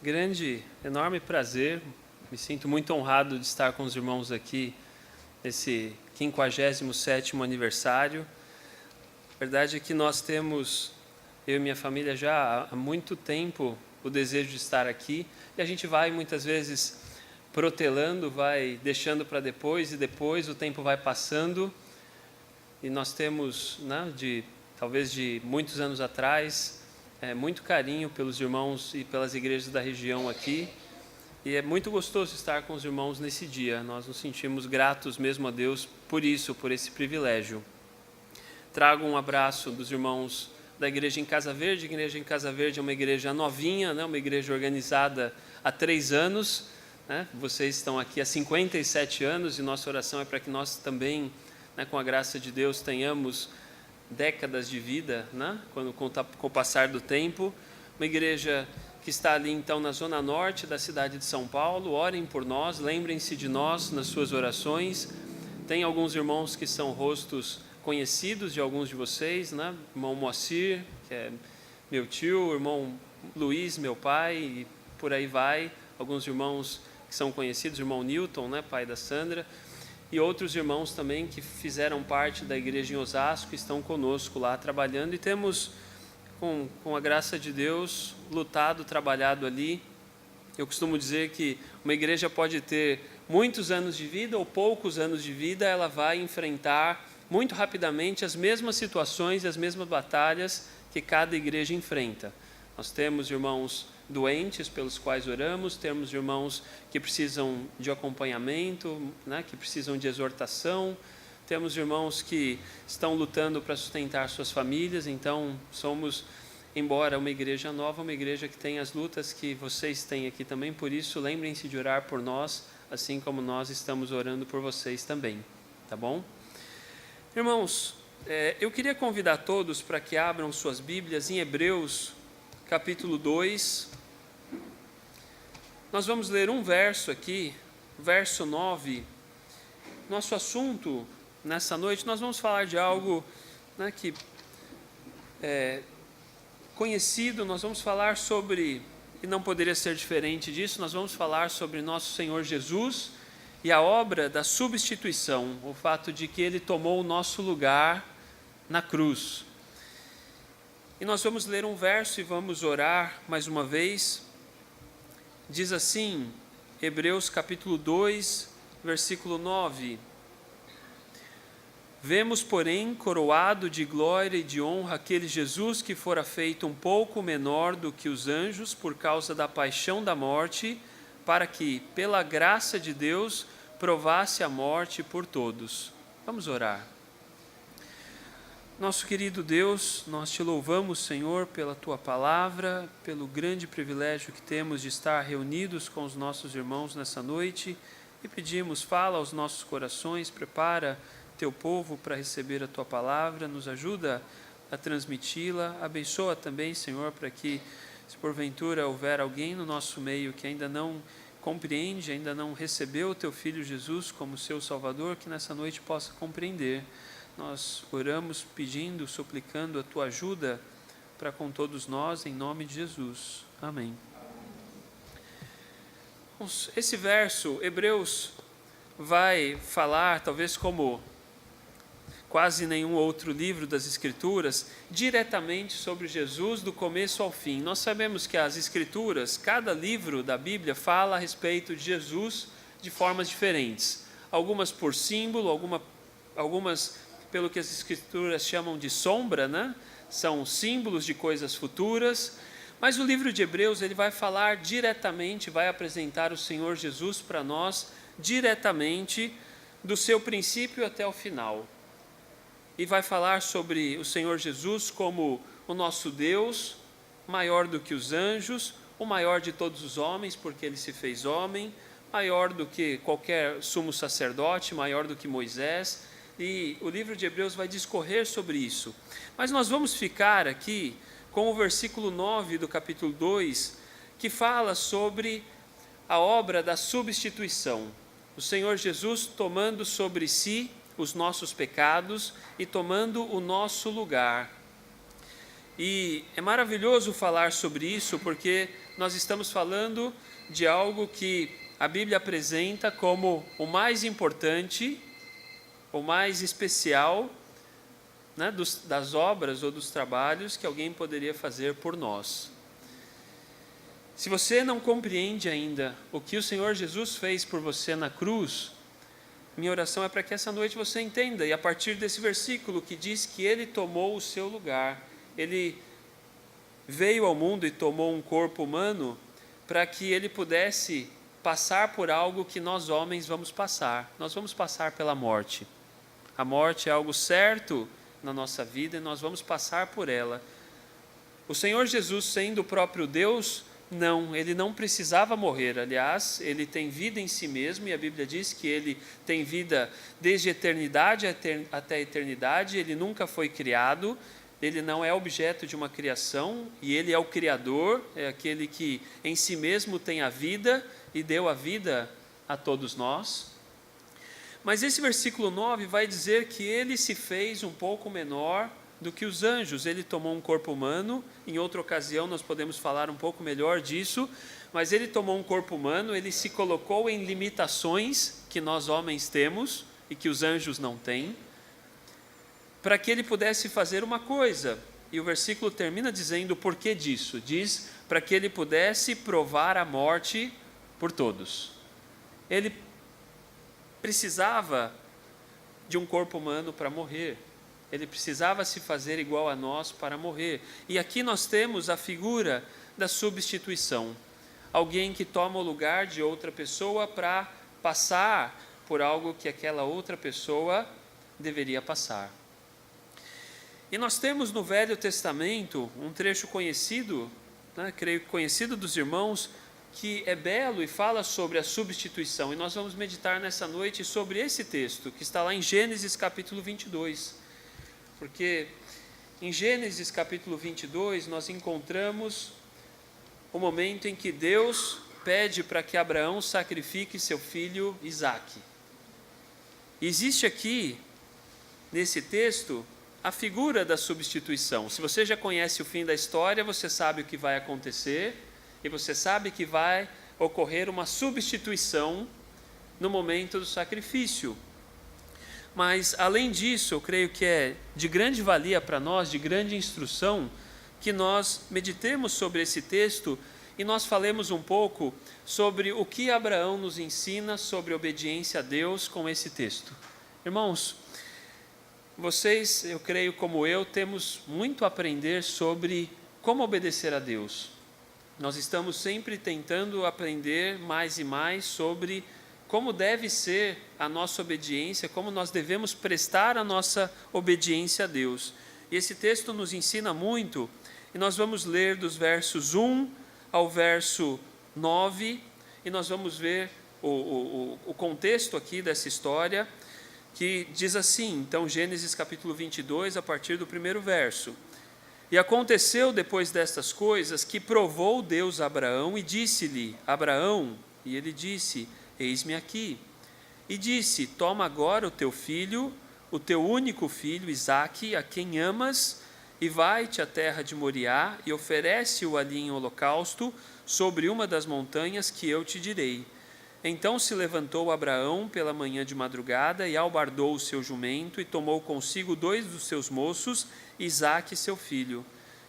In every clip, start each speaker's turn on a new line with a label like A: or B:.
A: grande, enorme prazer, me sinto muito honrado de estar com os irmãos aqui nesse 57º aniversário. A verdade é que nós temos, eu e minha família, já há muito tempo o desejo de estar aqui, e a gente vai muitas vezes protelando, vai deixando para depois, e depois o tempo vai passando, e nós temos, né, talvez de muitos anos atrás, muito carinho pelos irmãos e pelas igrejas da região aqui, e é muito gostoso estar com os irmãos nesse dia. Nós nos sentimos gratos mesmo a Deus por isso, por esse privilégio. Trago um abraço dos irmãos da igreja em Casa Verde. A igreja em Casa Verde é uma igreja novinha, né? Uma igreja organizada há 3 anos. Né? Vocês estão aqui há 57 anos e nossa oração é para que nós também, né, com a graça de Deus, tenhamos décadas de vida, né? Com o passar do tempo. Uma igreja que está ali então na zona norte da cidade de São Paulo. Orem por nós, lembrem-se de nós nas suas orações. Tem alguns irmãos que são rostos conhecidos de alguns de vocês, né? Irmão Moacir, que é meu tio, o irmão Luiz, meu pai, e por aí vai. Alguns irmãos que são conhecidos, o irmão Newton, né, pai da Sandra, e outros irmãos também que fizeram parte da igreja em Osasco, estão conosco lá trabalhando, e temos, com a graça de Deus, lutado, trabalhado ali. Eu costumo dizer que uma igreja pode ter muitos anos de vida ou poucos anos de vida, ela vai enfrentar muito rapidamente as mesmas situações e as mesmas batalhas que cada igreja enfrenta. Nós temos irmãos doentes pelos quais oramos, temos irmãos que precisam de acompanhamento, né, que precisam de exortação, temos irmãos que estão lutando para sustentar suas famílias. Então somos, embora uma igreja nova, uma igreja que tem as lutas que vocês têm aqui também. Por isso, lembrem-se de orar por nós, assim como nós estamos orando por vocês também, tá bom? Irmãos, eu queria convidar todos para que abram suas Bíblias em Hebreus, capítulo 2. Nós vamos ler um verso aqui, verso 9. Nosso assunto nessa noite, nós vamos falar de algo, né, que é conhecido. Nós vamos falar sobre, e não poderia ser diferente disso, nós vamos falar sobre nosso Senhor Jesus e a obra da substituição, o fato de que Ele tomou o nosso lugar na cruz. E nós vamos ler um verso e vamos orar mais uma vez. Diz assim, Hebreus capítulo 2, versículo 9. Vemos, porém, coroado de glória e de honra aquele Jesus que fora feito um pouco menor do que os anjos por causa da paixão da morte, para que, pela graça de Deus, provasse a morte por todos. Vamos orar. Nosso querido Deus, nós te louvamos, Senhor, pela Tua palavra, pelo grande privilégio que temos de estar reunidos com os nossos irmãos nessa noite, e pedimos, fala aos nossos corações, prepara Teu povo para receber a Tua palavra, nos ajuda a transmiti-la, abençoa também, Senhor, para que, se porventura houver alguém no nosso meio que ainda não compreende, ainda não recebeu o Teu Filho Jesus como seu Salvador, que nessa noite possa compreender. Nós oramos pedindo, suplicando a Tua ajuda para com todos nós, em nome de Jesus. Amém. Esse verso, Hebreus, vai falar, talvez como quase nenhum outro livro das Escrituras, diretamente sobre Jesus do começo ao fim. Nós sabemos que as Escrituras, cada livro da Bíblia fala a respeito de Jesus de formas diferentes. Algumas por símbolo, algumas pelo que as Escrituras chamam de sombra, né? São símbolos de coisas futuras. Mas o livro de Hebreus, ele vai falar diretamente, vai apresentar o Senhor Jesus para nós diretamente, do seu princípio até o final. E vai falar sobre o Senhor Jesus como o nosso Deus, maior do que os anjos, o maior de todos os homens, porque Ele se fez homem, maior do que qualquer sumo sacerdote, maior do que Moisés. E o livro de Hebreus vai discorrer sobre isso. Mas nós vamos ficar aqui com o versículo 9 do capítulo 2, que fala sobre a obra da substituição. O Senhor Jesus tomando sobre si os nossos pecados e tomando o nosso lugar. E é maravilhoso falar sobre isso, porque nós estamos falando de algo que a Bíblia apresenta como o mais importante, o mais especial, né, das obras ou dos trabalhos que alguém poderia fazer por nós. Se você não compreende ainda o que o Senhor Jesus fez por você na cruz, minha oração é para que essa noite você entenda, e a partir desse versículo que diz que Ele tomou o seu lugar, Ele veio ao mundo e tomou um corpo humano para que Ele pudesse passar por algo que nós homens vamos passar. Nós vamos passar pela morte. A morte é algo certo na nossa vida e nós vamos passar por ela. O Senhor Jesus, sendo o próprio Deus, não, Ele não precisava morrer. Aliás, Ele tem vida em si mesmo, e a Bíblia diz que Ele tem vida desde a eternidade até a eternidade. Ele nunca foi criado, Ele não é objeto de uma criação, e Ele é o Criador, é aquele que em si mesmo tem a vida e deu a vida a todos nós. Mas esse versículo 9 vai dizer que Ele se fez um pouco menor do que os anjos. Ele tomou um corpo humano. Em outra ocasião nós podemos falar um pouco melhor disso, mas Ele tomou um corpo humano, Ele se colocou em limitações que nós homens temos e que os anjos não têm, para que Ele pudesse fazer uma coisa. E o versículo termina dizendo o porquê disso. Diz, para que Ele pudesse provar a morte por todos. Ele precisava de um corpo humano para morrer. Ele precisava se fazer igual a nós para morrer. E aqui nós temos a figura da substituição. Alguém que toma o lugar de outra pessoa para passar por algo que aquela outra pessoa deveria passar. E nós temos no Velho Testamento um trecho conhecido, né, creio que conhecido dos irmãos, que é belo e fala sobre a substituição. E nós vamos meditar nessa noite sobre esse texto, que está lá em Gênesis capítulo 22. Porque em Gênesis capítulo 22 nós encontramos o momento em que Deus pede para que Abraão sacrifique seu filho Isaque. E existe aqui, nesse texto, a figura da substituição. Se você já conhece o fim da história, você sabe o que vai acontecer, e você sabe que vai ocorrer uma substituição no momento do sacrifício. Mas, além disso, eu creio que é de grande valia para nós, de grande instrução, que nós meditemos sobre esse texto e nós falemos um pouco sobre o que Abraão nos ensina sobre obediência a Deus com esse texto. Irmãos, vocês, eu creio como eu, temos muito a aprender sobre como obedecer a Deus. Nós estamos sempre tentando aprender mais e mais sobre como deve ser a nossa obediência, como nós devemos prestar a nossa obediência a Deus. E esse texto nos ensina muito, e nós vamos ler dos versos 1 ao verso 9, e nós vamos ver o contexto aqui dessa história, que diz assim, então Gênesis capítulo 22, a partir do primeiro verso. E aconteceu depois destas coisas que provou Deus a Abraão e disse-lhe, Abraão, e ele disse, eis-me aqui. E disse, toma agora o teu filho, o teu único filho, Isaque, a quem amas, e vai-te à terra de Moriá e oferece-o ali em holocausto sobre uma das montanhas que eu te direi. Então se levantou Abraão pela manhã de madrugada e albardou o seu jumento e tomou consigo 2 dos seus moços, Isaque seu filho,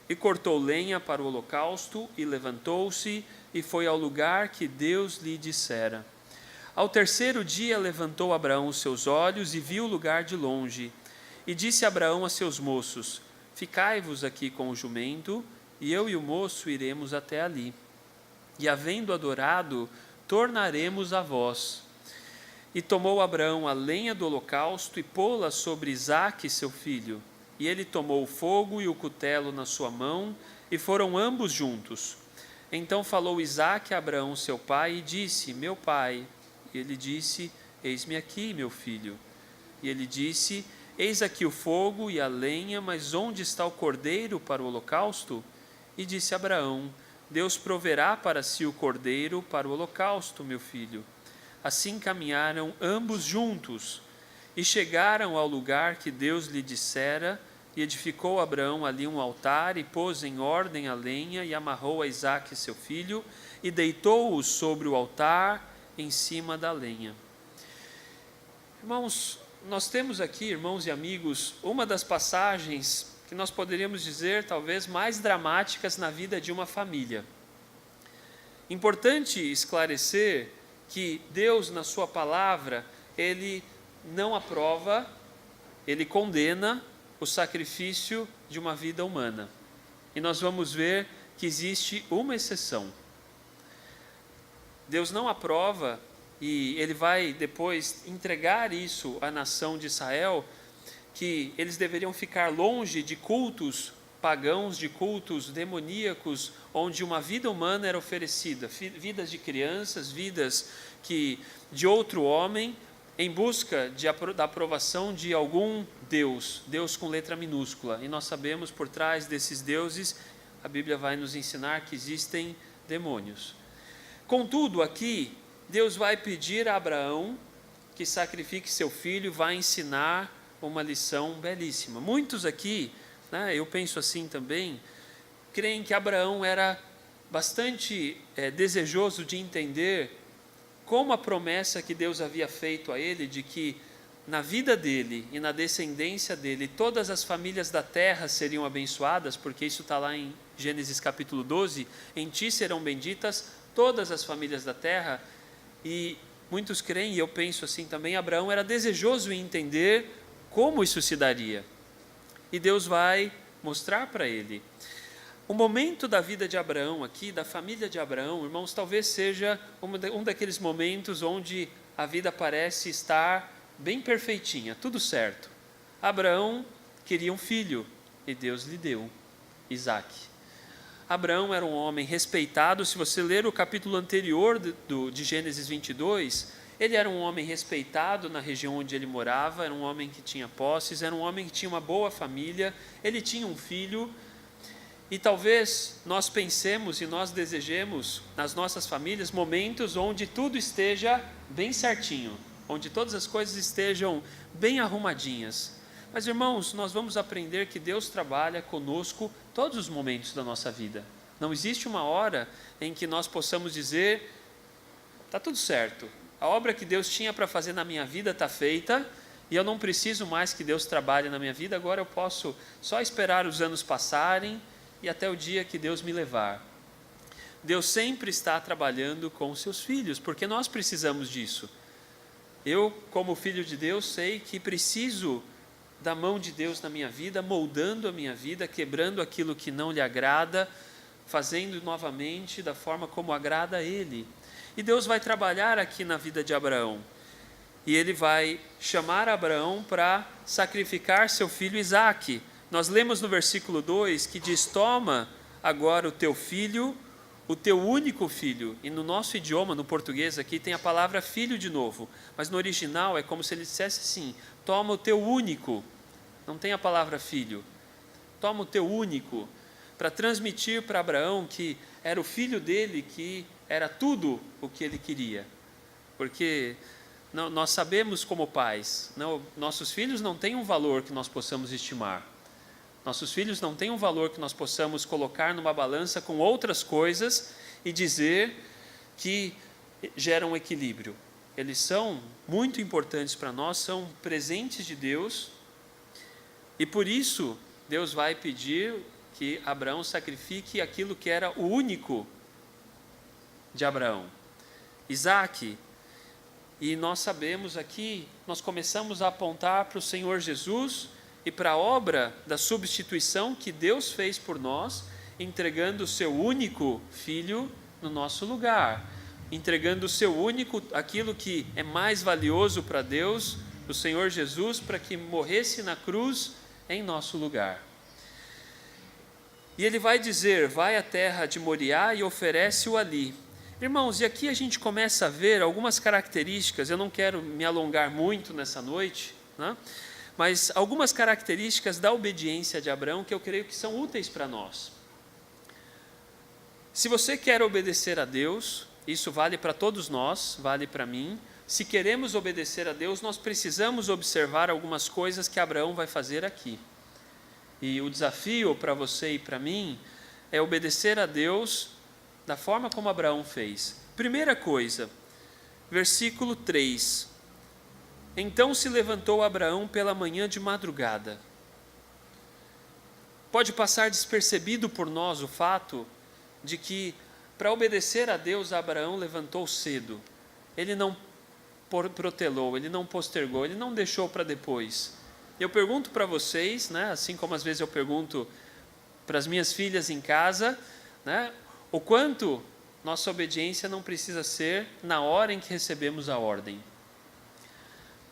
A: e cortou lenha para o holocausto e levantou-se e foi ao lugar que Deus lhe dissera. Ao terceiro dia levantou Abraão os seus olhos e viu o lugar de longe. E disse Abraão a seus moços, ficai-vos aqui com o jumento, e eu e o moço iremos até ali. E havendo adorado, tornaremos a vós. E tomou Abraão a lenha do holocausto e pô-la sobre Isaque seu filho. E ele tomou o fogo e o cutelo na sua mão, e foram ambos juntos. Então falou Isaque a Abraão seu pai e disse, meu pai. E ele disse, eis-me aqui, meu filho. E ele disse, eis aqui o fogo e a lenha, mas onde está o cordeiro para o holocausto? E disse Abraão, Deus proverá para si o cordeiro para o holocausto, meu filho. Assim caminharam ambos juntos, e chegaram ao lugar que Deus lhe dissera, E edificou Abraão ali um altar, e pôs em ordem a lenha, e amarrou a Isaque seu filho, e deitou-o sobre o altar, em cima da lenha. Irmãos, nós temos aqui, irmãos e amigos, uma das passagens que nós poderíamos dizer, talvez, mais dramáticas na vida de uma família. Importante esclarecer que Deus, na sua palavra, Ele não aprova, Ele condena o sacrifício de uma vida humana. E nós vamos ver que existe uma exceção. Deus não aprova, e Ele vai depois entregar isso à nação de Israel, que eles deveriam ficar longe de cultos pagãos, de cultos demoníacos, onde uma vida humana era oferecida, vidas de crianças, vidas de outro homem, em busca da aprovação de algum Deus, Deus com letra minúscula. E nós sabemos, por trás desses deuses, a Bíblia vai nos ensinar que existem demônios. Contudo, aqui, Deus vai pedir a Abraão que sacrifique seu filho, vai ensinar uma lição belíssima. Muitos aqui, eu penso assim também, creem que Abraão era bastante desejoso de entender como a promessa que Deus havia feito a ele, de que na vida dele e na descendência dele, todas as famílias da terra seriam abençoadas, porque isso está lá em Gênesis capítulo 12, em ti serão benditas todas as famílias da terra. E muitos creem, e eu penso assim também, Abraão era desejoso em entender como isso se daria. E Deus vai mostrar para ele. O momento da vida de Abraão aqui, da família de Abraão, irmãos, talvez seja um daqueles momentos onde a vida parece estar bem perfeitinha, tudo certo. Abraão queria um filho e Deus lhe deu, Isaque. Abraão era um homem respeitado. Se você ler o capítulo anterior de Gênesis 22, ele era um homem respeitado na região onde ele morava, era um homem que tinha posses, era um homem que tinha uma boa família, ele tinha um filho. E talvez nós pensemos e nós desejemos nas nossas famílias momentos onde tudo esteja bem certinho, onde todas as coisas estejam bem arrumadinhas. Mas, irmãos, nós vamos aprender que Deus trabalha conosco todos os momentos da nossa vida. Não existe uma hora em que nós possamos dizer, está tudo certo, a obra que Deus tinha para fazer na minha vida está feita, e eu não preciso mais que Deus trabalhe na minha vida, agora eu posso só esperar os anos passarem, e até o dia que Deus me levar. Deus sempre está trabalhando com os seus filhos, porque nós precisamos disso. Eu, como filho de Deus, sei que preciso da mão de Deus na minha vida, moldando a minha vida, quebrando aquilo que não lhe agrada, fazendo novamente da forma como agrada a Ele. E Deus vai trabalhar aqui na vida de Abraão. E Ele vai chamar Abraão para sacrificar seu filho Isaque. Nós lemos no versículo 2 que diz, toma agora o teu filho, o teu único filho. E no nosso idioma, no português aqui, tem a palavra filho de novo. Mas no original é como se ele dissesse assim, toma o teu único. Não tem a palavra filho. Toma o teu único. Para transmitir para Abraão que era o filho dele, que era tudo o que ele queria. Porque nós sabemos como pais, nossos filhos não têm um valor que nós possamos estimar. Nossos filhos não têm um valor que nós possamos colocar numa balança com outras coisas e dizer que geram equilíbrio. Eles são muito importantes para nós, são presentes de Deus, e por isso Deus vai pedir que Abraão sacrifique aquilo que era o único de Abraão, Isaque. E nós sabemos aqui, nós começamos a apontar para o Senhor Jesus e para a obra da substituição que Deus fez por nós, entregando o seu único filho no nosso lugar, entregando o seu único, aquilo que é mais valioso para Deus, o Senhor Jesus, para que morresse na cruz em nosso lugar. E Ele vai dizer, vai à terra de Moriá e oferece-o ali. Irmãos, e aqui a gente começa a ver algumas características, eu não quero me alongar muito nessa noite, mas algumas características da obediência de Abraão que eu creio que são úteis para nós. Se você quer obedecer a Deus, isso vale para todos nós, vale para mim. Se queremos obedecer a Deus, nós precisamos observar algumas coisas que Abraão vai fazer aqui. E o desafio para você e para mim é obedecer a Deus da forma como Abraão fez. Primeira coisa, versículo 3. Então se levantou Abraão pela manhã de madrugada. Pode passar despercebido por nós o fato de que, para obedecer a Deus, Abraão levantou cedo. Ele não protelou, ele não postergou, ele não deixou para depois. Eu pergunto para vocês, né, assim como às vezes eu pergunto para as minhas filhas em casa, né, o quanto nossa obediência não precisa ser na hora em que recebemos a ordem.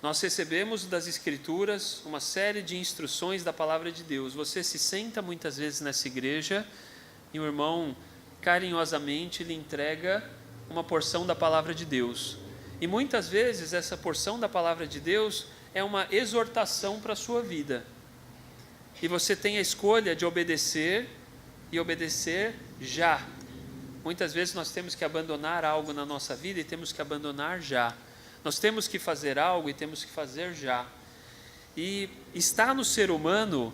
A: Nós recebemos das Escrituras uma série de instruções da Palavra de Deus. Você se senta muitas vezes nessa igreja e o irmão carinhosamente lhe entrega uma porção da Palavra de Deus. E muitas vezes essa porção da Palavra de Deus é uma exortação para a sua vida. E você tem a escolha de obedecer e obedecer já. Muitas vezes nós temos que abandonar algo na nossa vida e temos que abandonar já. Nós temos que fazer algo e temos que fazer já. E está no ser humano,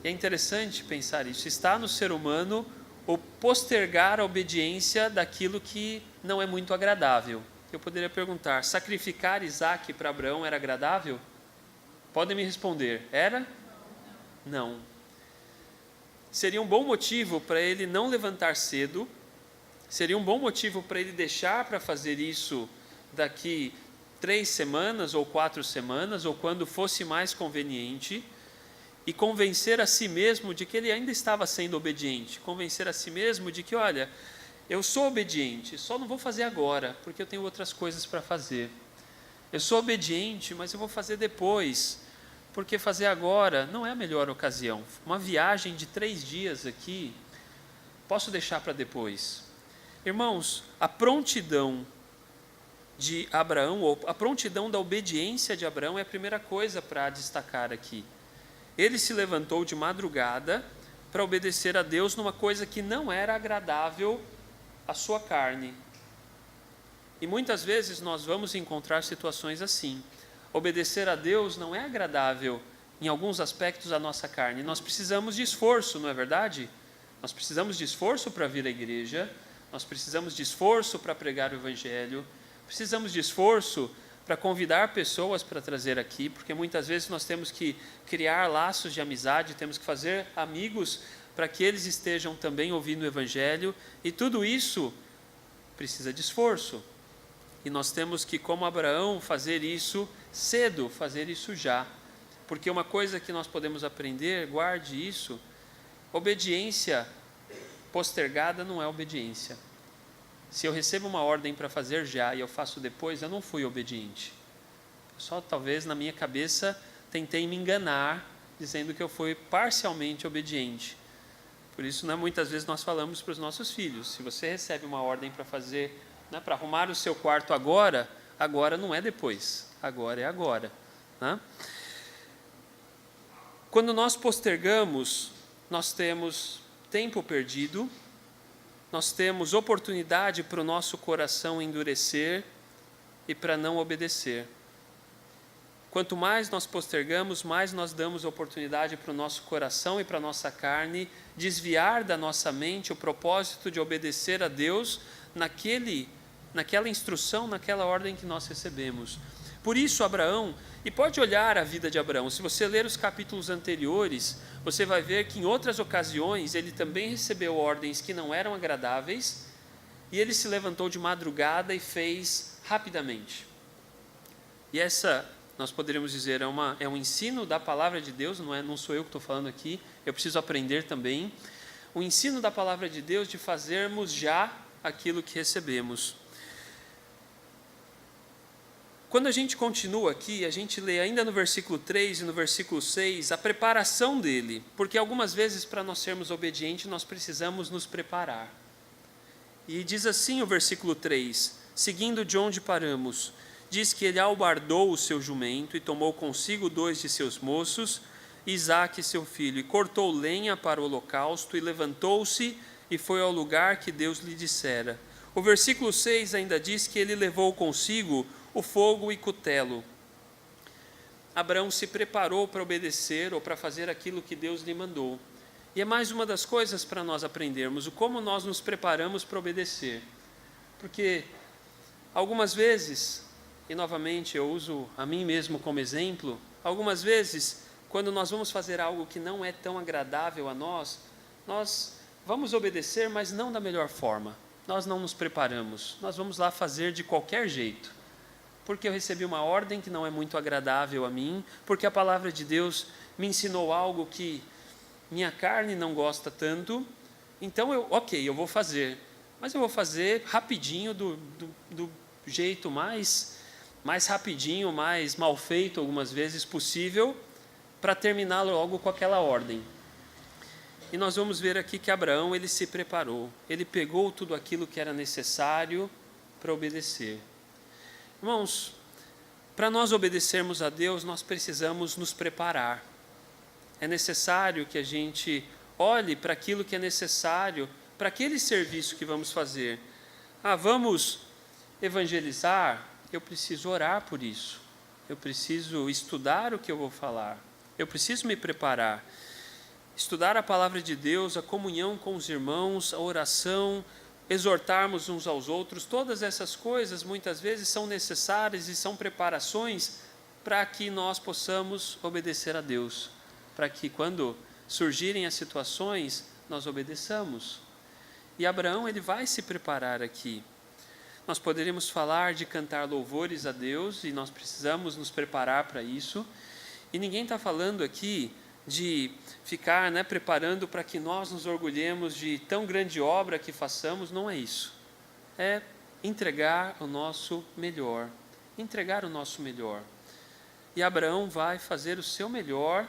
A: é interessante pensar isso, está no ser humano o postergar a obediência daquilo que não é muito agradável. Eu poderia perguntar, sacrificar Isaque para Abraão era agradável? Podem me responder, era? Não. Seria um bom motivo para ele não levantar cedo, seria um bom motivo para ele deixar para fazer isso daqui 3 semanas ou 4 semanas, ou quando fosse mais conveniente, e convencer a si mesmo de que ele ainda estava sendo obediente, convencer a si mesmo de que, olha, eu sou obediente, só não vou fazer agora, porque eu tenho outras coisas para fazer. Eu sou obediente, mas eu vou fazer depois, porque fazer agora não é a melhor ocasião. Uma viagem de 3 dias aqui, posso deixar para depois. Irmãos, a prontidão de Abraão, ou a prontidão da obediência de Abraão é a primeira coisa para destacar aqui. Ele se levantou de madrugada para obedecer a Deus numa coisa que não era agradável à sua carne. E muitas vezes nós vamos encontrar situações assim. Obedecer a Deus não é agradável em alguns aspectos à nossa carne. Nós precisamos de esforço, não é verdade? Nós precisamos de esforço para vir à igreja, nós precisamos de esforço para pregar o Evangelho, precisamos de esforço para convidar pessoas para trazer aqui, porque muitas vezes nós temos que criar laços de amizade, temos que fazer amigos para que eles estejam também ouvindo o Evangelho, e tudo isso precisa de esforço. E nós temos que, como Abraão, fazer isso cedo, fazer isso já. Porque uma coisa que nós podemos aprender, guarde isso, obediência postergada não é obediência. Se eu recebo uma ordem para fazer já e eu faço depois, eu não fui obediente. Eu só, talvez, na minha cabeça, tentei me enganar, dizendo que eu fui parcialmente obediente. Por isso, né, muitas vezes nós falamos para os nossos filhos, se você recebe uma ordem para fazer, né, para arrumar o seu quarto agora, agora não é depois, agora é agora. Né? Quando nós postergamos, nós temos tempo perdido, nós temos oportunidade para o nosso coração endurecer e para não obedecer. Quanto mais nós postergamos, mais nós damos oportunidade para o nosso coração e para a nossa carne desviar da nossa mente o propósito de obedecer a Deus naquela instrução, naquela ordem que nós recebemos. Por isso, Abraão, e pode olhar a vida de Abraão, se você ler os capítulos anteriores, você vai ver que em outras ocasiões ele também recebeu ordens que não eram agradáveis, e ele se levantou de madrugada e fez rapidamente. E essa, nós poderíamos dizer, é um ensino da palavra de Deus, não sou eu que estou falando aqui, eu preciso aprender também, o ensino da palavra de Deus de fazermos já aquilo que recebemos. Quando a gente continua aqui, a gente lê ainda no versículo 3 e no versículo 6 a preparação dele, porque algumas vezes para nós sermos obedientes nós precisamos nos preparar. E diz assim o versículo 3, seguindo de onde paramos, diz que ele albardou o seu jumento e tomou consigo 2 de seus moços, Isaque seu filho, e cortou lenha para o holocausto e levantou-se e foi ao lugar que Deus lhe dissera. O versículo 6 ainda diz que ele levou consigo o fogo e cutelo. Abraão se preparou para obedecer ou para fazer aquilo que Deus lhe mandou. E é mais uma das coisas para nós aprendermos, o como nós nos preparamos para obedecer. Porque algumas vezes, e novamente eu uso a mim mesmo como exemplo, algumas vezes, quando nós vamos fazer algo que não é tão agradável a nós vamos obedecer, mas não da melhor forma. Nós não nos preparamos, nós vamos lá fazer de qualquer jeito. Porque eu recebi uma ordem que não é muito agradável a mim, porque a palavra de Deus me ensinou algo que minha carne não gosta tanto, então eu vou fazer. Mas eu vou fazer rapidinho, do jeito mais rapidinho, mais mal feito algumas vezes possível, para terminar logo com aquela ordem. E nós vamos ver aqui que Abraão, ele se preparou, ele pegou tudo aquilo que era necessário para obedecer. Irmãos, para nós obedecermos a Deus, nós precisamos nos preparar. É necessário que a gente olhe para aquilo que é necessário, para aquele serviço que vamos fazer. Vamos evangelizar? Eu preciso orar por isso. Eu preciso estudar o que eu vou falar. Eu preciso me preparar. Estudar a palavra de Deus, a comunhão com os irmãos, a oração, exortarmos uns aos outros, todas essas coisas muitas vezes são necessárias e são preparações para que nós possamos obedecer a Deus, para que quando surgirem as situações, nós obedeçamos. E Abraão, ele vai se preparar aqui. Nós poderíamos falar de cantar louvores a Deus e nós precisamos nos preparar para isso. E ninguém está falando aqui de ficar preparando para que nós nos orgulhemos de tão grande obra que façamos, não é isso. É entregar o nosso melhor. Entregar o nosso melhor. E Abraão vai fazer o seu melhor,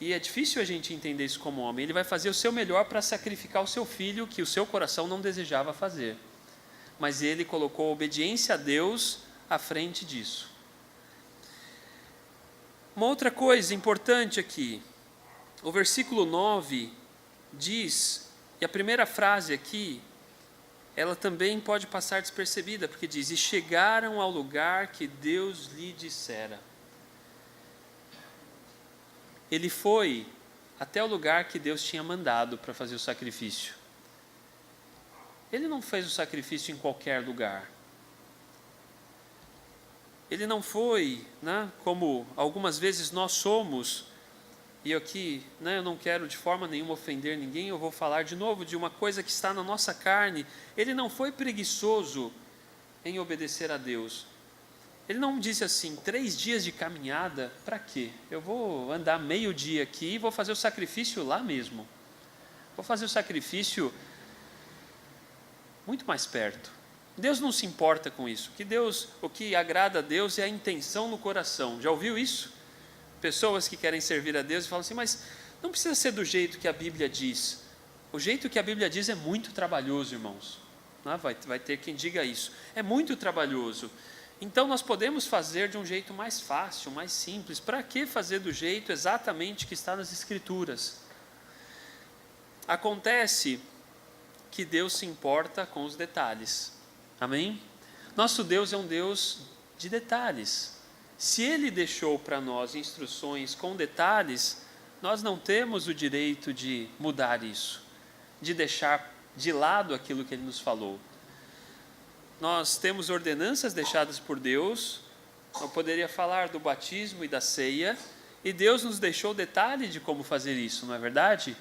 A: e é difícil a gente entender isso como homem. Ele vai fazer o seu melhor para sacrificar o seu filho, que o seu coração não desejava fazer. Mas ele colocou a obediência a Deus à frente disso. Uma outra coisa importante aqui, o versículo 9 diz, e a primeira frase aqui, ela também pode passar despercebida, porque diz, e chegaram ao lugar que Deus lhe dissera. Ele foi até o lugar que Deus tinha mandado para fazer o sacrifício. Ele não fez o sacrifício em qualquer lugar. Ele não foi, como algumas vezes nós somos, e aqui eu não quero de forma nenhuma ofender ninguém, eu vou falar de novo de uma coisa que está na nossa carne. Ele não foi preguiçoso em obedecer a Deus. Ele não disse assim, 3 dias de caminhada, para quê? Eu vou andar meio dia aqui e vou fazer o sacrifício lá mesmo. Vou fazer o sacrifício muito mais perto. Deus não se importa com isso. O que agrada a Deus é a intenção no coração. Já ouviu isso? Pessoas que querem servir a Deus e falam assim, mas não precisa ser do jeito que a Bíblia diz. O jeito que a Bíblia diz é muito trabalhoso, irmãos. Vai ter quem diga isso. É muito trabalhoso. Então nós podemos fazer de um jeito mais fácil, mais simples. Para que fazer do jeito exatamente que está nas Escrituras? Acontece que Deus se importa com os detalhes. Amém? Nosso Deus é um Deus de detalhes. Se Ele deixou para nós instruções com detalhes, nós não temos o direito de mudar isso, de deixar de lado aquilo que Ele nos falou. Nós temos ordenanças deixadas por Deus. Eu poderia falar do batismo e da ceia, e Deus nos deixou detalhe de como fazer isso, não é verdade?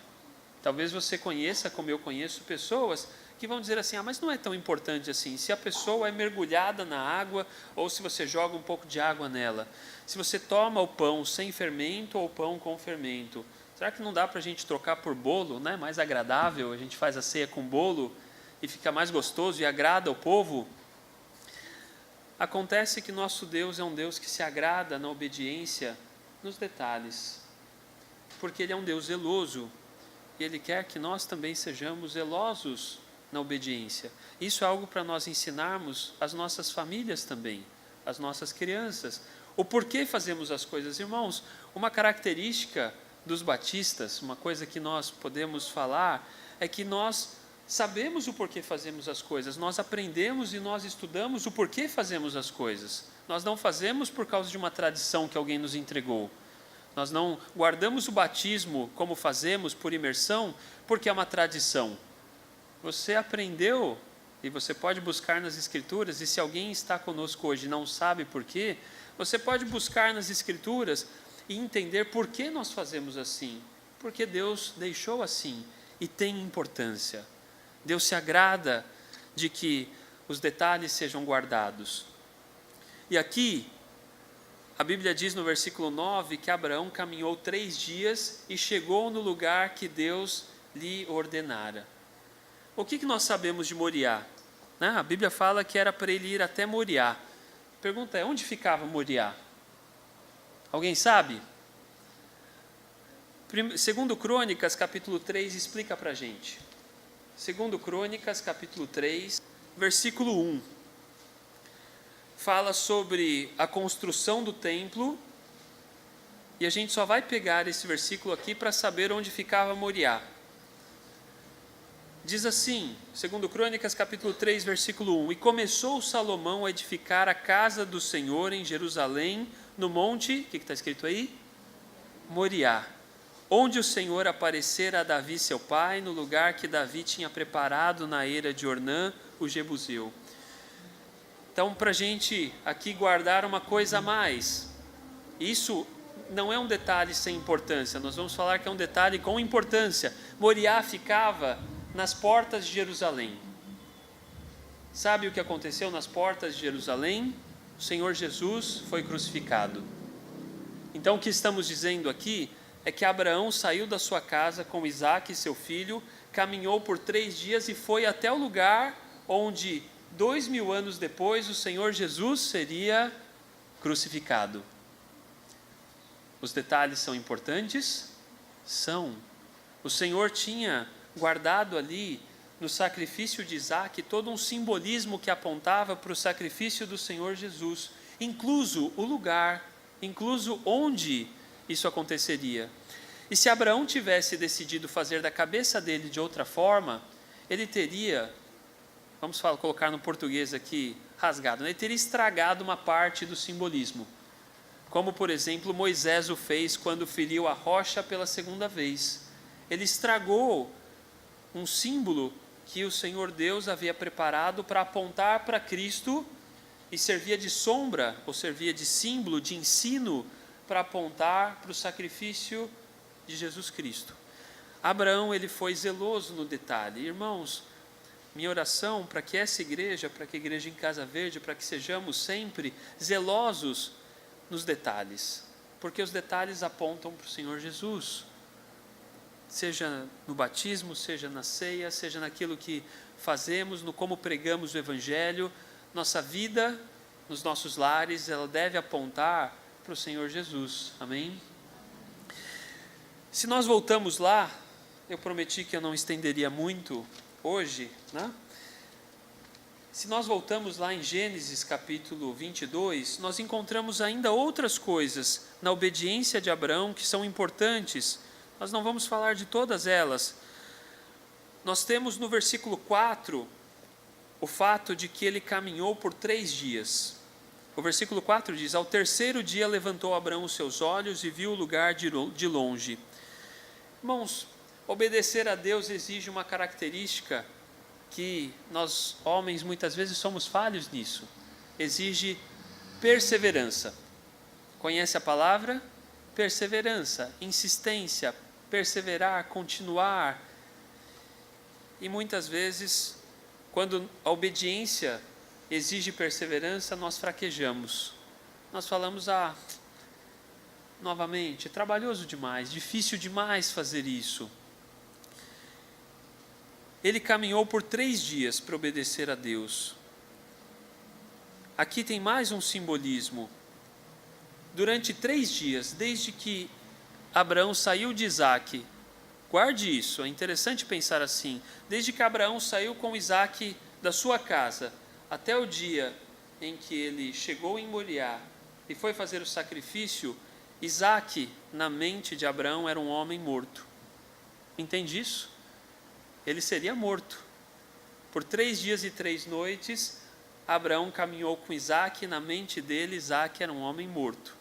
A: Talvez você conheça, como eu conheço, pessoas que vão dizer assim, mas não é tão importante assim, se a pessoa é mergulhada na água, ou se você joga um pouco de água nela, se você toma o pão sem fermento ou o pão com fermento, será que não dá para a gente trocar por bolo, mais agradável, a gente faz a ceia com bolo, e fica mais gostoso e agrada o povo? Acontece que nosso Deus é um Deus que se agrada na obediência, nos detalhes, porque Ele é um Deus zeloso, e Ele quer que nós também sejamos zelosos na obediência. Isso é algo para nós ensinarmos às nossas famílias também, às nossas crianças. O porquê fazemos as coisas, irmãos. Uma característica dos batistas, uma coisa que nós podemos falar, é que nós sabemos o porquê fazemos as coisas, nós aprendemos e nós estudamos o porquê fazemos as coisas. Nós não fazemos por causa de uma tradição que alguém nos entregou. Nós não guardamos o batismo como fazemos por imersão, porque é uma tradição. Você aprendeu, e você pode buscar nas Escrituras, e se alguém está conosco hoje e não sabe por quê, você pode buscar nas Escrituras e entender por que nós fazemos assim. Porque Deus deixou assim e tem importância. Deus se agrada de que os detalhes sejam guardados. E aqui, a Bíblia diz no versículo 9 que Abraão caminhou 3 dias e chegou no lugar que Deus lhe ordenara. O que nós sabemos de Moriá? A Bíblia fala que era para ele ir até Moriá. A pergunta é, onde ficava Moriá? Alguém sabe? Segundo Crônicas, capítulo 3, explica para a gente. Segundo Crônicas, capítulo 3, versículo 1. Fala sobre a construção do templo, e a gente só vai pegar esse versículo aqui para saber onde ficava Moriá. Diz assim, segundo Crônicas, capítulo 3, versículo 1, e começou Salomão a edificar a casa do Senhor em Jerusalém, no monte, o que está escrito aí? Moriá, onde o Senhor aparecera a Davi seu pai, no lugar que Davi tinha preparado na eira de Ornã, o Jebuseu. Então, para a gente aqui guardar uma coisa a mais, isso não é um detalhe sem importância, nós vamos falar que é um detalhe com importância. Moriá ficava nas portas de Jerusalém. Sabe o que aconteceu nas portas de Jerusalém? O Senhor Jesus foi crucificado. Então, o que estamos dizendo aqui é que Abraão saiu da sua casa com Isaque, seu filho, caminhou por 3 dias e foi até o lugar onde 2000 anos depois o Senhor Jesus seria crucificado. Os detalhes são importantes? São. O Senhor tinha guardado ali no sacrifício de Isaque todo um simbolismo que apontava para o sacrifício do Senhor Jesus, incluso o lugar, incluso onde isso aconteceria. E se Abraão tivesse decidido fazer da cabeça dele de outra forma, ele teria, vamos colocar no português aqui, rasgado, ele teria estragado uma parte do simbolismo. Como, por exemplo, Moisés o fez quando feriu a rocha pela 2ª vez. Ele estragou um símbolo que o Senhor Deus havia preparado para apontar para Cristo e servia de sombra, ou servia de símbolo, de ensino, para apontar para o sacrifício de Jesus Cristo. Abraão, ele foi zeloso no detalhe. Irmãos, minha oração para que essa igreja, para que a igreja em Casa Verde, para que sejamos sempre zelosos nos detalhes, porque os detalhes apontam para o Senhor Jesus. Seja no batismo, seja na ceia, seja naquilo que fazemos, no como pregamos o Evangelho, nossa vida, nos nossos lares, ela deve apontar para o Senhor Jesus. Amém? Se nós voltamos lá, eu prometi que eu não estenderia muito hoje, né? Se nós voltamos lá em Gênesis capítulo 22, nós encontramos ainda outras coisas na obediência de Abraão que são importantes. Nós não vamos falar de todas elas. Nós temos no versículo 4 o fato de que ele caminhou por 3 dias. O versículo 4 diz, ao 3º dia levantou Abraão os seus olhos e viu o lugar de longe. Irmãos, obedecer a Deus exige uma característica que nós, homens, muitas vezes somos falhos nisso. Exige perseverança. Conhece a palavra? Perseverança, insistência, perseverar, continuar. E muitas vezes, quando a obediência exige perseverança, nós fraquejamos. Nós falamos, novamente, é trabalhoso demais, difícil demais fazer isso. Ele caminhou por 3 dias para obedecer a Deus. Aqui tem mais um simbolismo. Durante 3 dias, desde que Abraão saiu de Isaque, guarde isso, é interessante pensar assim, desde que Abraão saiu com Isaque da sua casa, até o dia em que ele chegou em Moriá e foi fazer o sacrifício, Isaque, na mente de Abraão, era um homem morto. Entende isso? Ele seria morto. Por 3 dias e 3 noites, Abraão caminhou com Isaque, e na mente dele Isaque era um homem morto.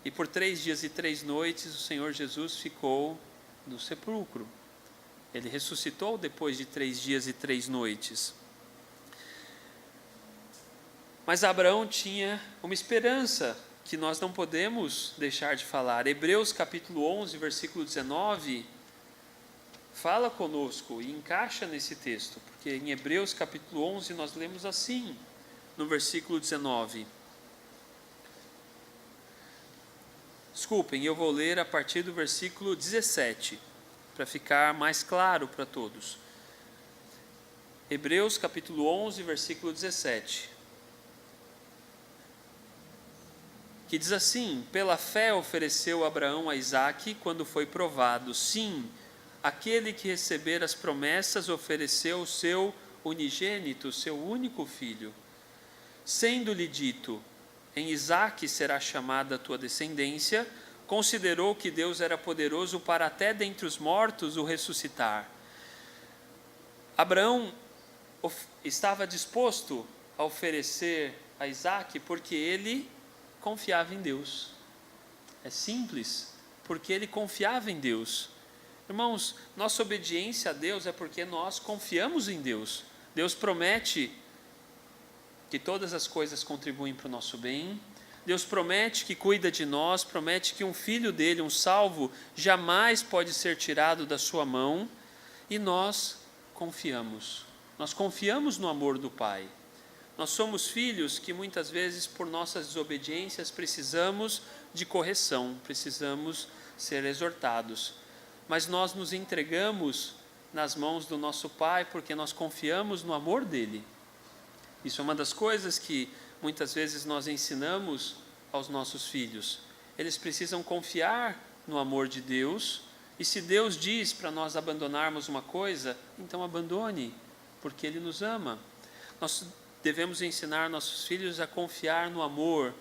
A: E por 3 dias e 3 noites o Senhor Jesus ficou no sepulcro. Ele ressuscitou depois de 3 dias e 3 noites. Mas Abraão tinha uma esperança que nós não podemos deixar de falar. Hebreus capítulo 11, versículo 19, fala conosco e encaixa nesse texto, porque em Hebreus capítulo 11 nós lemos assim, no versículo 19. Desculpem, eu vou ler a partir do versículo 17, para ficar mais claro para todos. Hebreus capítulo 11, versículo 17. Que diz assim: pela fé ofereceu Abraão a Isaque quando foi provado. Sim, aquele que receber as promessas ofereceu o seu unigênito, seu único filho. Sendo-lhe dito: em Isaque será chamada a tua descendência, considerou que Deus era poderoso para até dentre os mortos o ressuscitar. Abraão estava disposto a oferecer a Isaque porque ele confiava em Deus. É simples, porque ele confiava em Deus. Irmãos, nossa obediência a Deus é porque nós confiamos em Deus. Deus promete que todas as coisas contribuem para o nosso bem. Deus promete que cuida de nós, promete que um filho dele, um salvo, jamais pode ser tirado da sua mão. E nós confiamos. Nós confiamos no amor do Pai. Nós somos filhos que muitas vezes, por nossas desobediências, precisamos de correção, precisamos ser exortados. Mas nós nos entregamos nas mãos do nosso Pai porque nós confiamos no amor dele. Isso é uma das coisas que muitas vezes nós ensinamos aos nossos filhos. Eles precisam confiar no amor de Deus, e se Deus diz para nós abandonarmos uma coisa, então abandone, porque Ele nos ama. Nós devemos ensinar nossos filhos a confiar no amor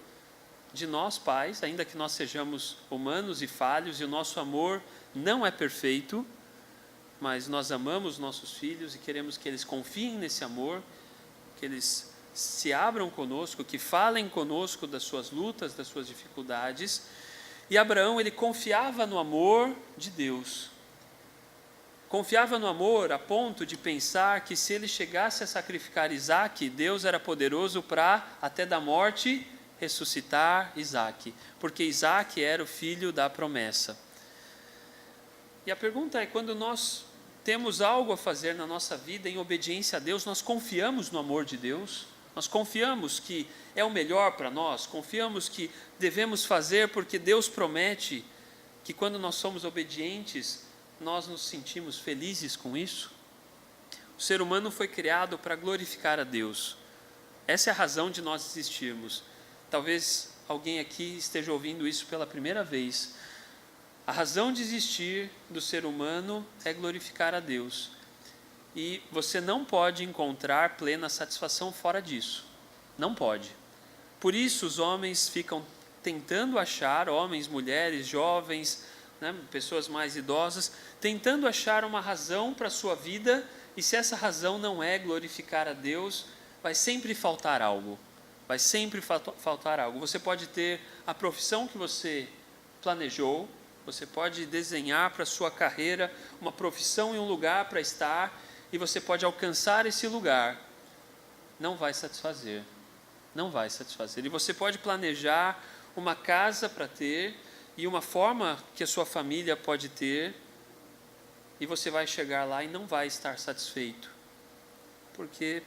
A: de nós pais, ainda que nós sejamos humanos e falhos, e o nosso amor não é perfeito, mas nós amamos nossos filhos e queremos que eles confiem nesse amor, que eles se abram conosco, que falem conosco das suas lutas, das suas dificuldades. E Abraão, ele confiava no amor de Deus. Confiava no amor a ponto de pensar que se ele chegasse a sacrificar Isaque, Deus era poderoso para, até da morte, ressuscitar Isaque, porque Isaque era o filho da promessa. E a pergunta é, quando nós temos algo a fazer na nossa vida em obediência a Deus, nós confiamos no amor de Deus? Nós confiamos que é o melhor para nós? Confiamos que devemos fazer porque Deus promete que quando nós somos obedientes, nós nos sentimos felizes com isso? O ser humano foi criado para glorificar a Deus. Essa é a razão de nós existirmos. Talvez alguém aqui esteja ouvindo isso pela primeira vez. A razão de existir do ser humano é glorificar a Deus. E você não pode encontrar plena satisfação fora disso. Não pode. Por isso os homens ficam tentando achar, homens, mulheres, jovens, pessoas mais idosas, tentando achar uma razão para a sua vida, e se essa razão não é glorificar a Deus, vai sempre faltar algo. Vai sempre faltar algo. Você pode ter a profissão que você planejou, você pode desenhar para a sua carreira uma profissão e um lugar para estar, e você pode alcançar esse lugar. Não vai satisfazer. Não vai satisfazer. E você pode planejar uma casa para ter, e uma forma que a sua família pode ter, e você vai chegar lá e não vai estar satisfeito. Porque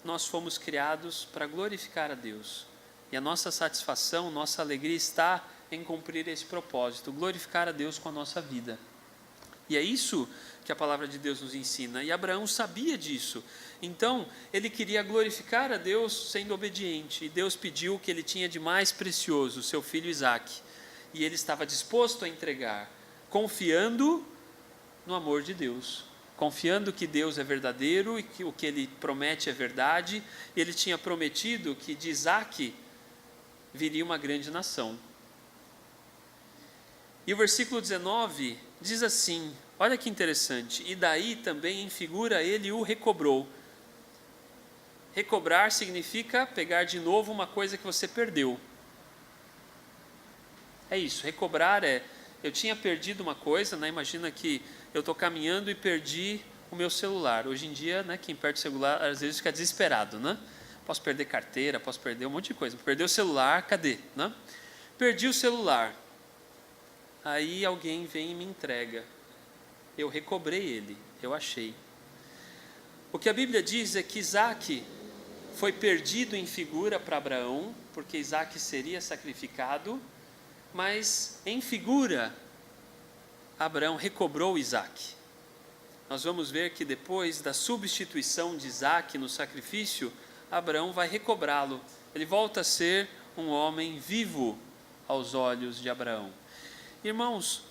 A: nós fomos criados para glorificar a Deus. E a nossa satisfação, nossa alegria está em cumprir esse propósito, glorificar a Deus com a nossa vida. E é isso que a palavra de Deus nos ensina. E Abraão sabia disso. Então, ele queria glorificar a Deus sendo obediente. E Deus pediu o que ele tinha de mais precioso, seu filho Isaque. E ele estava disposto a entregar, confiando no amor de Deus. Confiando que Deus é verdadeiro e que o que ele promete é verdade. E ele tinha prometido que de Isaque viria uma grande nação. E o versículo 19 diz assim, olha que interessante, e daí também em figura ele o recobrou. Recobrar significa pegar de novo uma coisa que você perdeu. É isso, recobrar eu tinha perdido uma coisa, né? Imagina que eu estou caminhando e perdi o meu celular. Hoje em dia, né, quem perde o celular às vezes fica desesperado, né? Posso perder carteira, posso perder um monte de coisa. Perder o celular, cadê? Né? Perdi o celular. Aí alguém vem e me entrega. Eu recobrei ele, eu achei. O que a Bíblia diz é que Isaac foi perdido em figura para Abraão, porque Isaac seria sacrificado, mas em figura, Abraão recobrou Isaac. Nós vamos ver que depois da substituição de Isaac no sacrifício, Abraão vai recobrá-lo. Ele volta a ser um homem vivo aos olhos de Abraão. Irmãos,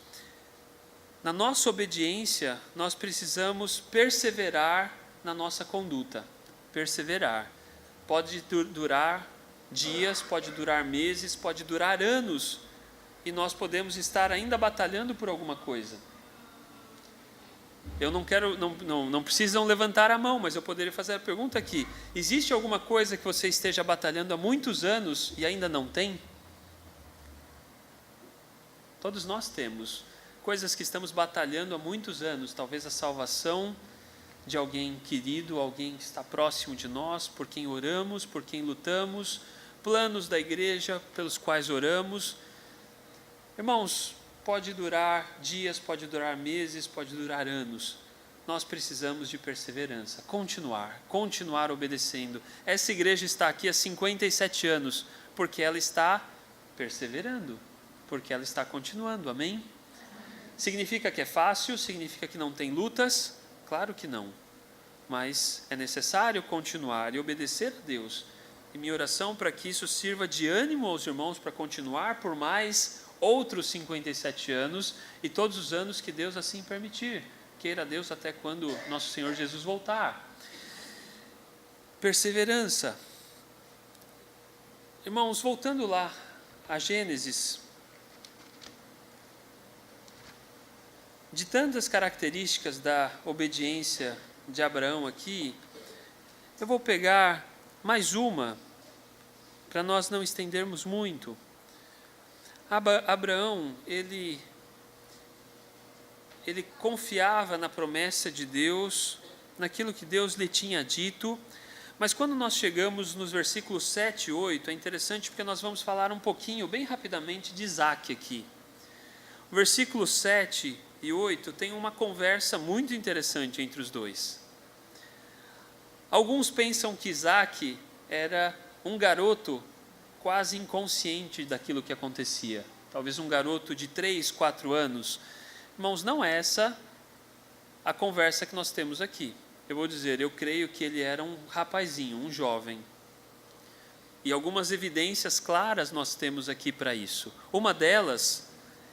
A: na nossa obediência, nós precisamos perseverar na nossa conduta. Perseverar. Pode durar dias, pode durar meses, pode durar anos, e nós podemos estar ainda batalhando por alguma coisa. Eu não precisam levantar a mão, mas eu poderia fazer a pergunta aqui: existe alguma coisa que você esteja batalhando há muitos anos e ainda não tem? Todos nós temos coisas que estamos batalhando há muitos anos, talvez a salvação de alguém querido, alguém que está próximo de nós, por quem oramos, por quem lutamos, planos da igreja pelos quais oramos. Irmãos, pode durar dias, pode durar meses, pode durar anos. Nós precisamos de perseverança, continuar obedecendo. Essa igreja está aqui há 57 anos, porque ela está perseverando, porque ela está continuando, amém? Significa que é fácil? Significa que não tem lutas? Claro que não, mas é necessário continuar e obedecer a Deus. E minha oração para que isso sirva de ânimo aos irmãos para continuar por mais outros 57 anos e todos os anos que Deus assim permitir. Queira Deus até quando nosso Senhor Jesus voltar. Perseverança. Irmãos, voltando lá a Gênesis, de tantas características da obediência de Abraão aqui, eu vou pegar mais uma, para nós não estendermos muito. Abraão, ele confiava na promessa de Deus, naquilo que Deus lhe tinha dito, mas quando nós chegamos nos versículos 7 e 8, é interessante porque nós vamos falar um pouquinho, bem rapidamente, de Isaac aqui. O versículo 7 e 8 tem uma conversa muito interessante entre os dois. Alguns pensam que Isaac era um garoto quase inconsciente daquilo que acontecia. Talvez um garoto de 3, 4 anos. Irmãos, não é essa a conversa que nós temos aqui. Eu vou dizer, eu creio que ele era um rapazinho, um jovem. E algumas evidências claras nós temos aqui para isso. Uma delas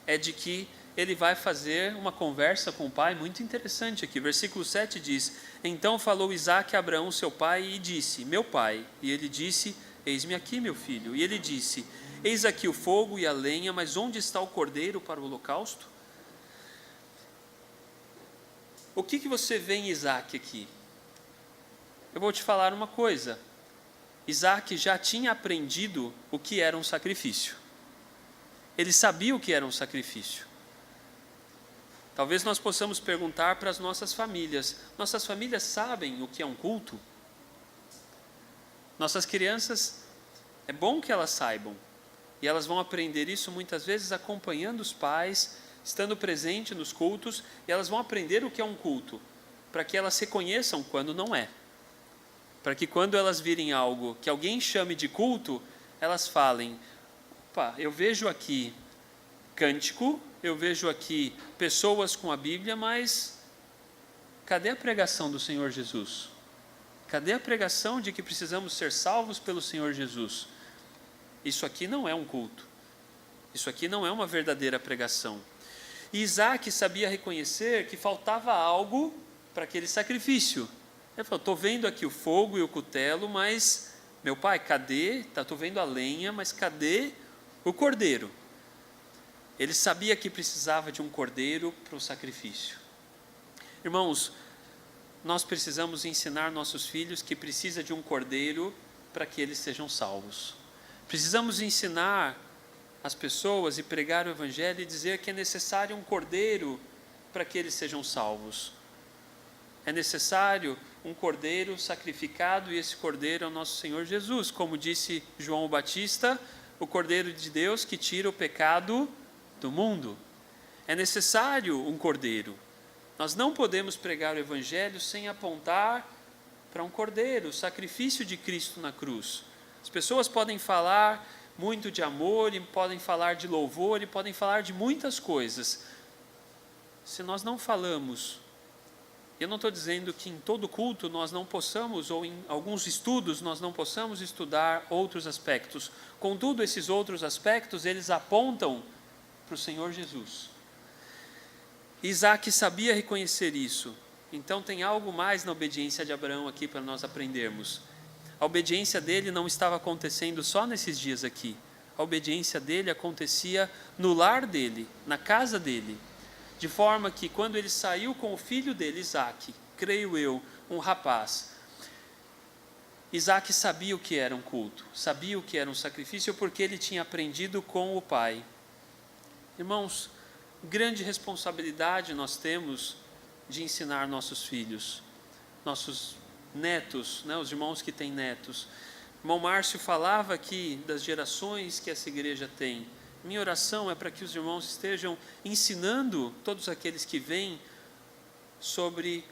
A: é de que ele vai fazer uma conversa com o pai muito interessante aqui. Versículo 7 diz: então falou Isaque a Abraão seu pai e disse: meu pai. E ele disse: eis-me aqui, meu filho. E ele disse: eis aqui o fogo e a lenha, mas onde está o cordeiro para o holocausto? O que você vê em Isaque aqui? Eu vou te falar uma coisa. Isaque já tinha aprendido o que era um sacrifício. Ele sabia o que era um sacrifício. Talvez nós possamos perguntar para as nossas famílias: nossas famílias sabem o que é um culto? Nossas crianças, é bom que elas saibam, e elas vão aprender isso muitas vezes acompanhando os pais, estando presente nos cultos, e elas vão aprender o que é um culto, para que elas reconheçam quando não é. Para que quando elas virem algo que alguém chame de culto, elas falem: opa, eu vejo aqui cântico, eu vejo aqui pessoas com a Bíblia, mas cadê a pregação do Senhor Jesus? Cadê a pregação de que precisamos ser salvos pelo Senhor Jesus? Isso aqui não é um culto. Isso aqui não é uma verdadeira pregação. E Isaque sabia reconhecer que faltava algo para aquele sacrifício. Ele falou: estou vendo aqui o fogo e o cutelo, mas, meu pai, cadê? Estou vendo a lenha, mas cadê o cordeiro? Ele sabia que precisava de um cordeiro para o sacrifício. Irmãos, nós precisamos ensinar nossos filhos que precisa de um cordeiro para que eles sejam salvos. Precisamos ensinar as pessoas e pregar o Evangelho e dizer que é necessário um cordeiro para que eles sejam salvos. É necessário um cordeiro sacrificado, e esse cordeiro é o nosso Senhor Jesus. Como disse João Batista, o Cordeiro de Deus que tira o pecado do mundo. É necessário um cordeiro. Nós não podemos pregar o Evangelho sem apontar para um cordeiro, o sacrifício de Cristo na cruz. As pessoas podem falar muito de amor, e podem falar de louvor, e podem falar de muitas coisas. Se nós não falamos, eu não estou dizendo que em todo culto nós não possamos, ou em alguns estudos nós não possamos estudar outros aspectos. Contudo, esses outros aspectos, eles apontam para o Senhor Jesus. Isaac sabia reconhecer isso. Então tem algo mais na obediência de Abraão aqui para nós aprendermos. A obediência dele não estava acontecendo só nesses dias aqui. A obediência dele acontecia no lar dele, na casa dele. De forma que quando ele saiu com o filho dele, Isaac, creio eu, um rapaz, Isaac sabia o que era um culto, sabia o que era um sacrifício, porque ele tinha aprendido com o pai. Irmãos, grande responsabilidade nós temos de ensinar nossos filhos, nossos netos, os irmãos que têm netos. O irmão Márcio falava aqui das gerações que essa igreja tem. Minha oração é para que os irmãos estejam ensinando todos aqueles que vêm sobre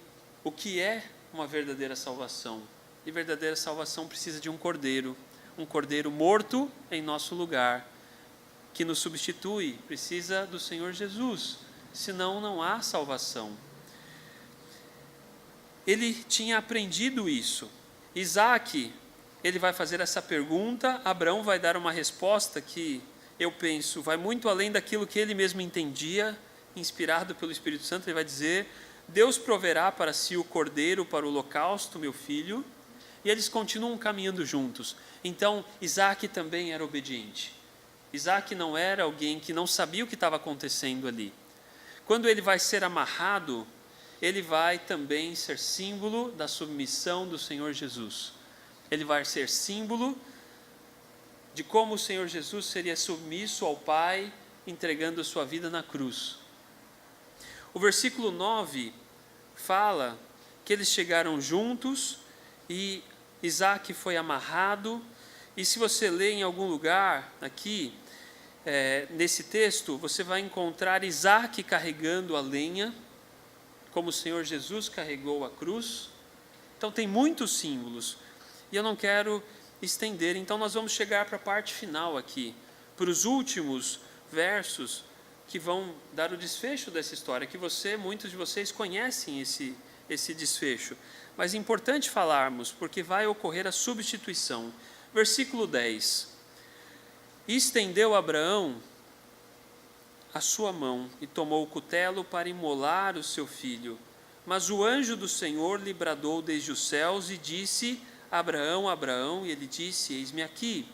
A: o que é uma verdadeira salvação. E verdadeira salvação precisa de um cordeiro morto em nosso lugar, que nos substitui, precisa do Senhor Jesus, senão não há salvação. Ele tinha aprendido isso. Isaac, ele vai fazer essa pergunta, Abraão vai dar uma resposta que, eu penso, vai muito além daquilo que ele mesmo entendia, inspirado pelo Espírito Santo. Ele vai dizer: Deus proverá para si o cordeiro para o holocausto, meu filho. E eles continuam caminhando juntos. Então, Isaac também era obediente. Isaac não era alguém que não sabia o que estava acontecendo ali. Quando ele vai ser amarrado, ele vai também ser símbolo da submissão do Senhor Jesus. Ele vai ser símbolo de como o Senhor Jesus seria submisso ao Pai, entregando a sua vida na cruz. O versículo 9 fala que eles chegaram juntos e Isaac foi amarrado. E se você ler em algum lugar aqui, nesse texto, você vai encontrar Isaac carregando a lenha, como o Senhor Jesus carregou a cruz. Então tem muitos símbolos, e eu não quero estender. Então nós vamos chegar para a parte final aqui, para os últimos versos que vão dar o desfecho dessa história, que muitos de vocês conhecem esse desfecho, mas é importante falarmos, porque vai ocorrer a substituição. Versículo 10: E estendeu Abraão a sua mão e tomou o cutelo para imolar o seu filho. Mas o anjo do Senhor lhe bradou desde os céus e disse: Abraão, Abraão, e ele disse: Eis-me aqui.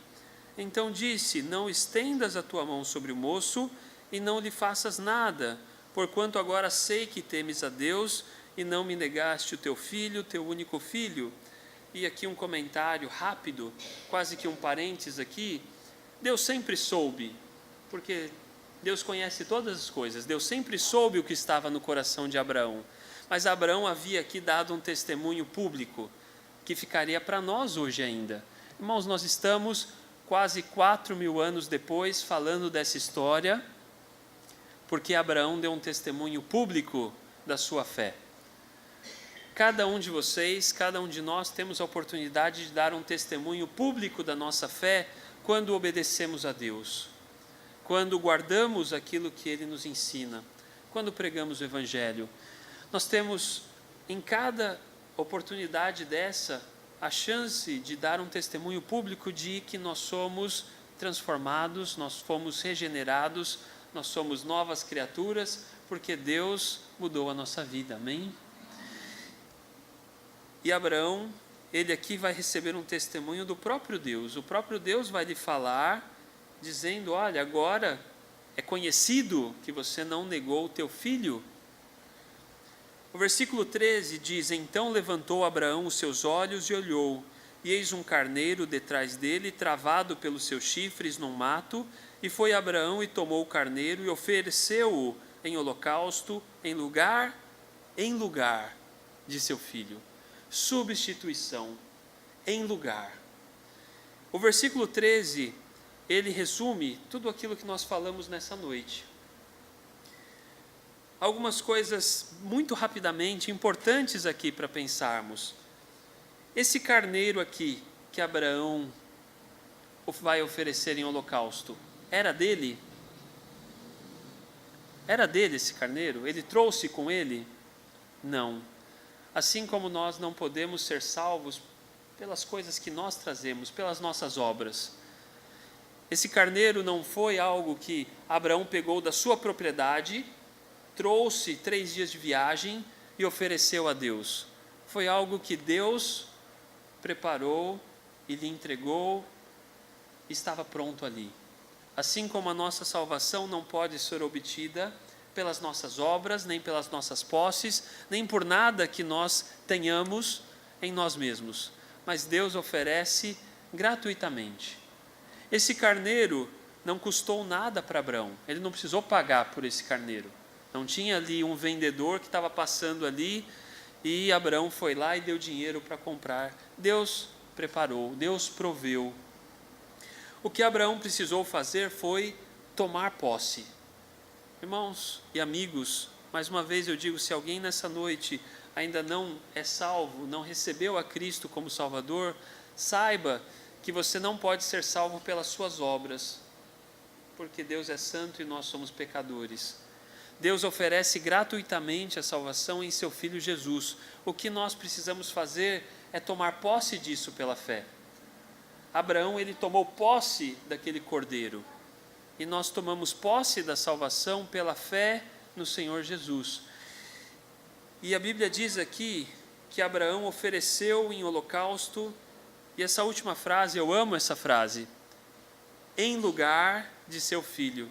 A: Então disse: Não estendas a tua mão sobre o moço e não lhe faças nada, porquanto agora sei que temes a Deus e não me negaste o teu filho, teu único filho. E aqui um comentário rápido, quase que um parênteses aqui. Deus sempre soube, porque Deus conhece todas as coisas. Deus sempre soube o que estava no coração de Abraão. Mas Abraão havia aqui dado um testemunho público, que ficaria para nós hoje ainda. Irmãos, nós estamos quase 4.000 anos depois falando dessa história, porque Abraão deu um testemunho público da sua fé. Cada um de vocês, cada um de nós temos a oportunidade de dar um testemunho público da nossa fé quando obedecemos a Deus, quando guardamos aquilo que Ele nos ensina, quando pregamos o Evangelho. Nós temos em cada oportunidade dessa a chance de dar um testemunho público de que nós somos transformados, nós fomos regenerados, nós somos novas criaturas, porque Deus mudou a nossa vida, amém? E Abraão, ele aqui vai receber um testemunho do próprio Deus. O próprio Deus vai lhe falar, dizendo: olha, agora é conhecido que você não negou o teu filho. O versículo 13 diz: Então levantou Abraão os seus olhos e olhou, e eis um carneiro detrás dele, travado pelos seus chifres num mato, e foi Abraão e tomou o carneiro e ofereceu-o em holocausto em lugar de seu filho. Substituição, em lugar. O versículo 13, ele resume tudo aquilo que nós falamos nessa noite. Algumas coisas muito rapidamente importantes aqui para pensarmos. Esse carneiro aqui que Abraão vai oferecer em holocausto, era dele? Era dele esse carneiro? Ele trouxe com ele? Não. Assim como nós não podemos ser salvos pelas coisas que nós trazemos, pelas nossas obras. Esse carneiro não foi algo que Abraão pegou da sua propriedade, trouxe 3 dias de viagem e ofereceu a Deus. Foi algo que Deus preparou e lhe entregou, estava pronto ali. Assim como a nossa salvação não pode ser obtida pelas nossas obras, nem pelas nossas posses, nem por nada que nós tenhamos em nós mesmos, mas Deus oferece gratuitamente. Esse carneiro não custou nada para Abraão, ele não precisou pagar por esse carneiro. Não tinha ali um vendedor que estava passando ali e Abraão foi lá e deu dinheiro para comprar. Deus preparou, Deus proveu. O que Abraão precisou fazer foi tomar posse. Irmãos e amigos, mais uma vez eu digo, se alguém nessa noite ainda não é salvo, não recebeu a Cristo como Salvador, saiba que você não pode ser salvo pelas suas obras, porque Deus é santo e nós somos pecadores. Deus oferece gratuitamente a salvação em seu Filho Jesus. O que nós precisamos fazer é tomar posse disso pela fé. Abraão, ele tomou posse daquele cordeiro. E nós tomamos posse da salvação pela fé no Senhor Jesus. E a Bíblia diz aqui que Abraão ofereceu em holocausto, e essa última frase, eu amo essa frase, em lugar de seu filho.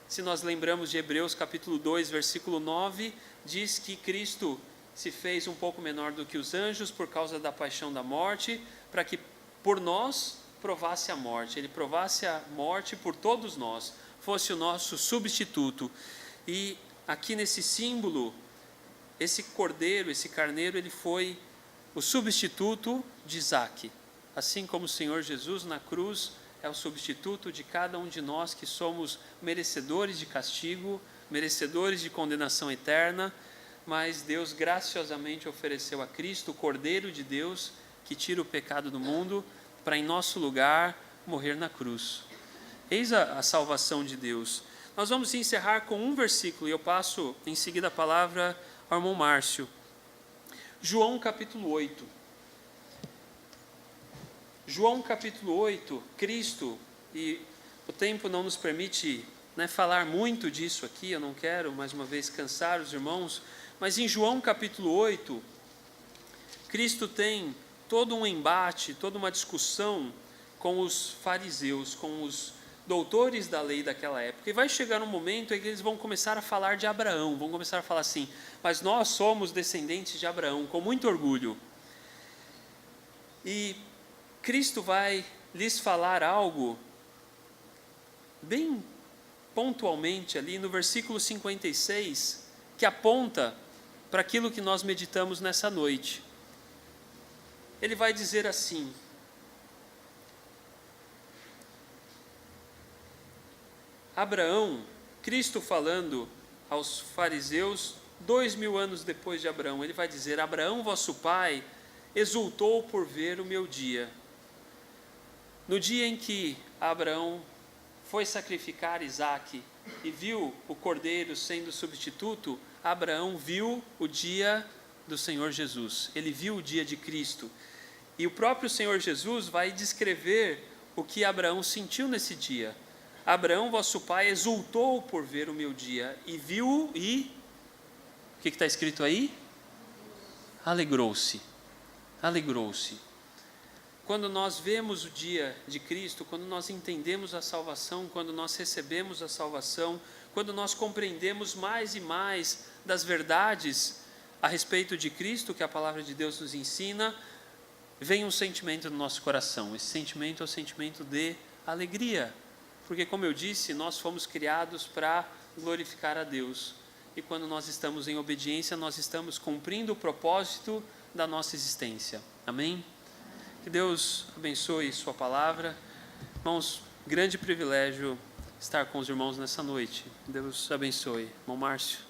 A: Se nós lembramos de Hebreus capítulo 2, versículo 9, diz que Cristo se fez um pouco menor do que os anjos por causa da paixão da morte, para que por nós provasse a morte. Ele provasse a morte por todos nós, fosse o nosso substituto. E aqui nesse símbolo, esse cordeiro, esse carneiro, ele foi o substituto de Isaque. Assim como o Senhor Jesus na cruz é o substituto de cada um de nós que somos merecedores de castigo, merecedores de condenação eterna, mas Deus graciosamente ofereceu a Cristo, o Cordeiro de Deus, que tira o pecado do mundo, para em nosso lugar morrer na cruz. Eis a salvação de Deus. Nós vamos encerrar com um versículo, e eu passo em seguida a palavra ao irmão Márcio. João capítulo 8. João capítulo 8, Cristo, e o tempo não nos permite falar muito disso aqui, eu não quero mais uma vez cansar os irmãos, mas em João capítulo 8, Cristo tem todo um embate, toda uma discussão com os fariseus, com os doutores da lei daquela época, e vai chegar um momento em que eles vão começar a falar de Abraão, vão começar a falar assim, mas nós somos descendentes de Abraão, com muito orgulho. E Cristo vai lhes falar algo bem pontualmente ali no versículo 56, que aponta para aquilo que nós meditamos nessa noite. Ele vai dizer assim: Abraão, Cristo falando aos fariseus 2000 anos depois de Abraão, ele vai dizer: Abraão, vosso pai, exultou por ver o meu dia. No dia em que Abraão foi sacrificar Isaque e viu o cordeiro sendo substituto, Abraão viu o dia do Senhor Jesus, ele viu o dia de Cristo. E o próprio Senhor Jesus vai descrever o que Abraão sentiu nesse dia. Abraão, vosso pai, exultou por ver o meu dia e viu e... O que está escrito aí? Alegrou-se. Alegrou-se. Quando nós vemos o dia de Cristo, quando nós entendemos a salvação, quando nós recebemos a salvação, quando nós compreendemos mais e mais das verdades a respeito de Cristo, que a palavra de Deus nos ensina, vem um sentimento no nosso coração. Esse sentimento é o sentimento de alegria, porque, como eu disse, nós fomos criados para glorificar a Deus, e quando nós estamos em obediência, nós estamos cumprindo o propósito da nossa existência. Amém? Que Deus abençoe sua palavra. Irmãos, grande privilégio estar com os irmãos nessa noite. Deus abençoe. Irmão Márcio.